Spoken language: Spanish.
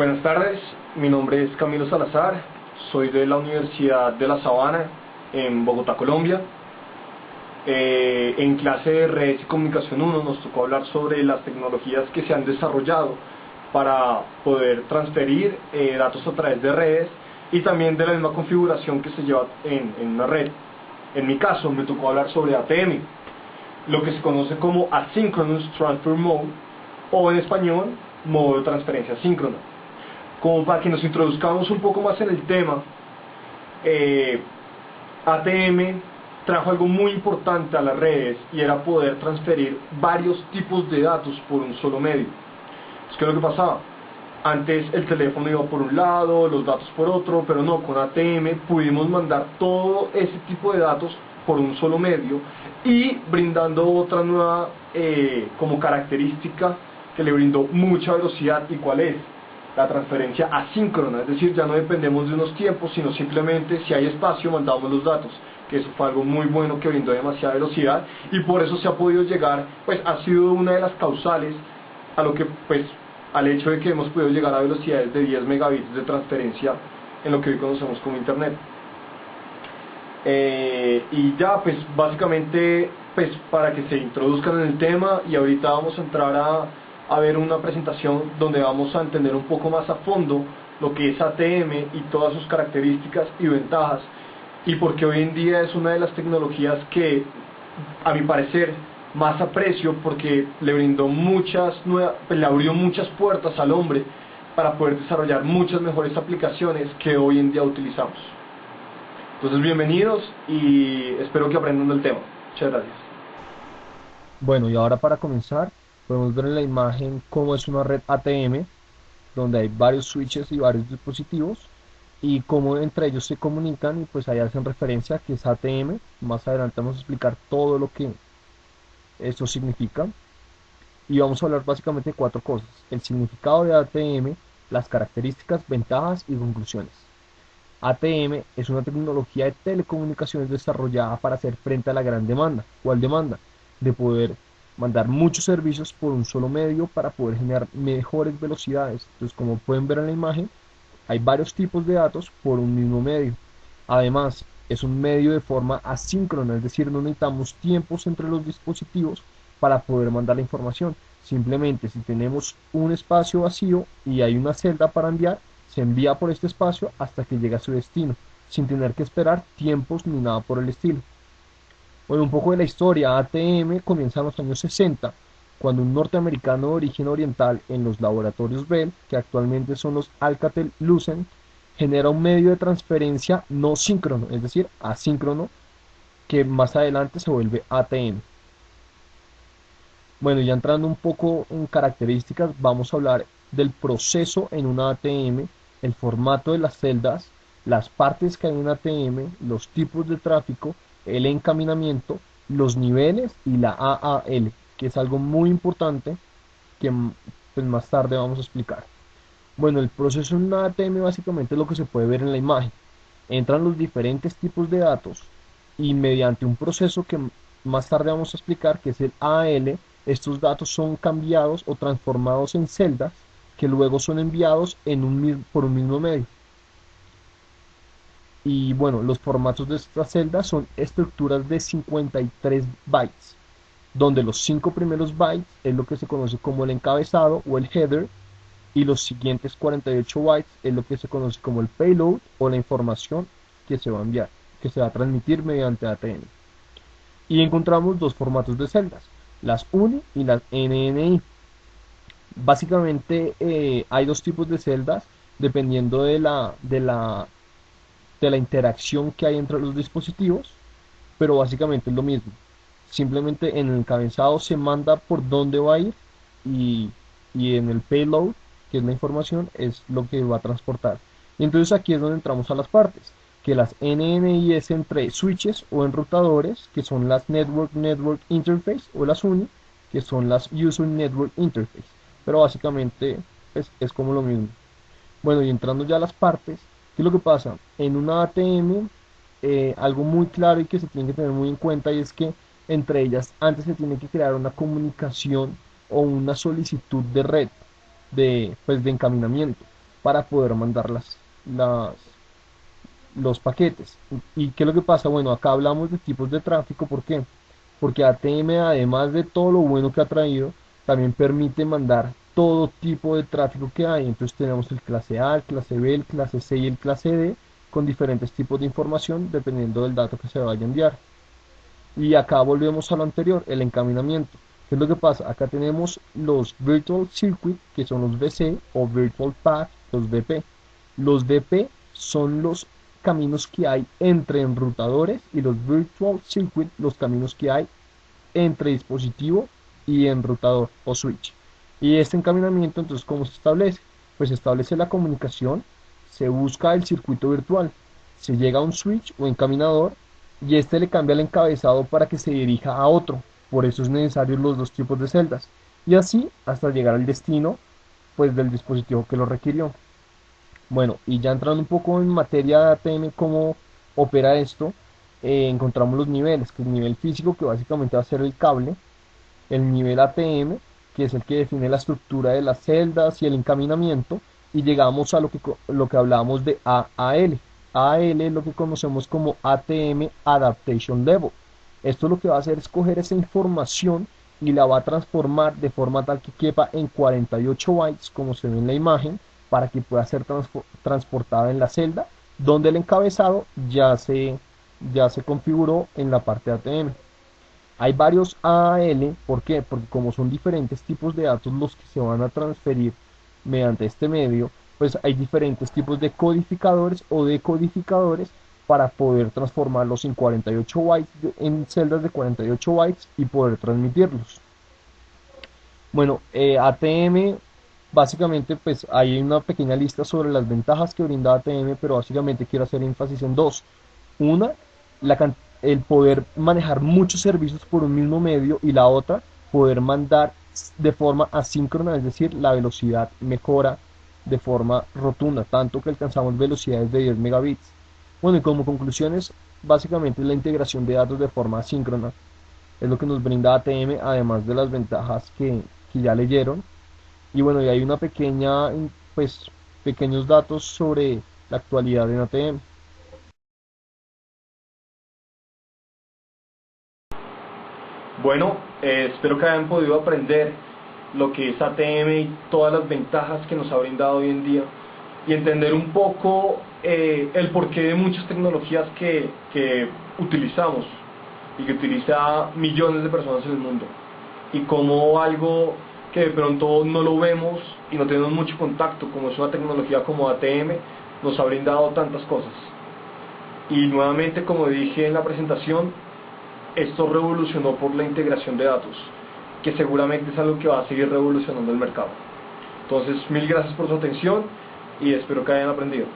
Buenas tardes, mi nombre es Camilo Salazar, soy de la Universidad de La Sabana en Bogotá, Colombia. En clase de Redes y Comunicación 1 nos tocó hablar sobre las tecnologías que se han desarrollado para poder transferir datos a través de redes y también de la misma configuración que se lleva en una red. En mi caso me tocó hablar sobre ATM, lo que se conoce como Asynchronous Transfer Mode, o en español, modo de transferencia síncrona. Como para que nos introduzcamos un poco más en el tema, ATM trajo algo muy importante a las redes y era poder transferir varios tipos de datos por un solo medio. ¿Qué es lo que pasaba? Antes el teléfono iba por un lado, los datos por otro, pero no, con ATM pudimos mandar todo ese tipo de datos por un solo medio y brindando otra nueva como característica que le brindó mucha velocidad. ¿Y cuál es? La transferencia asíncrona, es decir, ya no dependemos de unos tiempos, sino simplemente si hay espacio mandamos los datos, que eso fue algo muy bueno que brindó demasiada velocidad y por eso se ha podido llegar, pues ha sido una de las causales a lo que, pues, al hecho de que hemos podido llegar a velocidades de 10 megabits de transferencia en lo que hoy conocemos como internet. Y ya, pues básicamente, pues para que se introduzcan en el tema, y ahorita vamos a entrar a ver una presentación donde vamos a entender un poco más a fondo lo que es ATM y todas sus características y ventajas, y porque hoy en día es una de las tecnologías que, a mi parecer, más aprecio, porque le brindó le abrió muchas puertas al hombre para poder desarrollar muchas mejores aplicaciones que hoy en día utilizamos. Entonces, bienvenidos y espero que aprendan del tema. Muchas gracias. Bueno, y ahora para comenzar, podemos ver en la imagen cómo es una red ATM, donde hay varios switches y varios dispositivos, y cómo entre ellos se comunican, y pues ahí hacen referencia a que es ATM. Más adelante vamos a explicar todo lo que esto significa, y vamos a hablar básicamente de cuatro cosas: el significado de ATM, las características, ventajas y conclusiones. ATM es una tecnología de telecomunicaciones desarrollada para hacer frente a la gran demanda. ¿Cuál demanda? De poder mandar muchos servicios por un solo medio para poder generar mejores velocidades. Entonces, como pueden ver en la imagen, hay varios tipos de datos por un mismo medio. Además, es un medio de forma asíncrona, es decir, no necesitamos tiempos entre los dispositivos para poder mandar la información. Simplemente, si tenemos un espacio vacío y hay una celda para enviar, se envía por este espacio hasta que llega a su destino, sin tener que esperar tiempos ni nada por el estilo. Bueno, un poco de la historia. ATM comienza en los años 60, cuando un norteamericano de origen oriental en los laboratorios Bell, que actualmente son los Alcatel-Lucent, genera un medio de transferencia no síncrono, es decir, asíncrono, que más adelante se vuelve ATM. Bueno, ya entrando un poco en características, vamos a hablar del proceso en una ATM, el formato de las celdas, las partes que hay en una ATM, los tipos de tráfico, el encaminamiento, los niveles y la AAL, que es algo muy importante que pues, más tarde vamos a explicar. Bueno, el proceso en una ATM básicamente es lo que se puede ver en la imagen. Entran los diferentes tipos de datos y mediante un proceso que más tarde vamos a explicar, que es el AAL, estos datos son cambiados o transformados en celdas que luego son enviados por un mismo medio. Y bueno, los formatos de estas celdas son estructuras de 53 bytes, donde los 5 primeros bytes es lo que se conoce como el encabezado o el header, y los siguientes 48 bytes es lo que se conoce como el payload o la información que se va a enviar, que se va a transmitir mediante ATM. Y encontramos dos formatos de celdas, las UNI y las NNI. Básicamente hay dos tipos de celdas dependiendo de la interacción que hay entre los dispositivos, pero básicamente es lo mismo. Simplemente en el encabezado se manda por dónde va a ir, y, y en el payload, que es la información, es lo que va a transportar. Y entonces aquí es donde entramos a las partes, que las NNI es entre switches o enrutadores, que son las Network Interface, o las UNI, que son las User Network Interface. Pero básicamente es como lo mismo. Bueno, y entrando ya a las partes, ¿qué es lo que pasa? En una ATM, algo muy claro y que se tiene que tener muy en cuenta, y es que entre ellas antes se tiene que crear una comunicación o una solicitud de red, pues, de encaminamiento. para poder mandar las, los paquetes. ¿Y qué es lo que pasa? Bueno, acá hablamos de tipos de tráfico, ¿por qué? Porque ATM, además de todo lo bueno que ha traído, también permite mandar todo tipo de tráfico que hay. Entonces tenemos el clase A, el clase B, el clase C y el clase D, con diferentes tipos de información dependiendo del dato que se vaya a enviar. Y acá volvemos a lo anterior, el encaminamiento. ¿Qué es lo que pasa? Acá tenemos los Virtual Circuit, que son los VC, o Virtual Path, los VP. Los VP son los caminos que hay entre enrutadores, y los Virtual Circuit, los caminos que hay entre dispositivo y enrutador o switch. Y este encaminamiento, entonces, ¿cómo se establece? Pues se establece la comunicación, se busca el circuito virtual, se llega a un switch o encaminador, y este le cambia el encabezado para que se dirija a otro. Por eso es necesario los dos tipos de celdas. Y así hasta llegar al destino, pues, del dispositivo que lo requirió. Bueno, y ya entrando un poco en materia de ATM, cómo opera esto, encontramos los niveles, que el nivel físico, que básicamente va a ser el cable, el nivel ATM, que es el que define la estructura de las celdas y el encaminamiento, y llegamos a lo que hablábamos de AAL. AAL es lo que conocemos como ATM Adaptation Level. Esto lo que va a hacer es coger esa información y la va a transformar de forma tal que quepa en 48 bytes, como se ve en la imagen, para que pueda ser transportada en la celda, donde el encabezado ya se configuró en la parte ATM. Hay varios AAL, ¿por qué? Porque como son diferentes tipos de datos los que se van a transferir mediante este medio, pues hay diferentes tipos de codificadores o decodificadores para poder transformarlos en 48 bytes, en celdas de 48 bytes, y poder transmitirlos. Bueno, ATM, básicamente, pues hay una pequeña lista sobre las ventajas que brinda ATM, pero básicamente quiero hacer énfasis en dos. Una, el poder manejar muchos servicios por un mismo medio, y la otra, poder mandar de forma asíncrona, es decir, la velocidad mejora de forma rotunda, tanto que alcanzamos velocidades de 10 megabits. Bueno, y como conclusiones, básicamente la integración de datos de forma asíncrona es lo que nos brinda ATM, además de las ventajas que ya leyeron. Y bueno, y hay una pequeña, pues, pequeños datos sobre la actualidad en ATM. Bueno, espero que hayan podido aprender lo que es ATM y todas las ventajas que nos ha brindado hoy en día, y entender un poco el porqué de muchas tecnologías que utilizamos y que utiliza millones de personas en el mundo, y cómo algo que de pronto no lo vemos y no tenemos mucho contacto, como es una tecnología como ATM, nos ha brindado tantas cosas. Y nuevamente, como dije en la presentación, esto revolucionó por la integración de datos, que seguramente es algo que va a seguir revolucionando el mercado. Entonces, mil gracias por su atención y espero que hayan aprendido.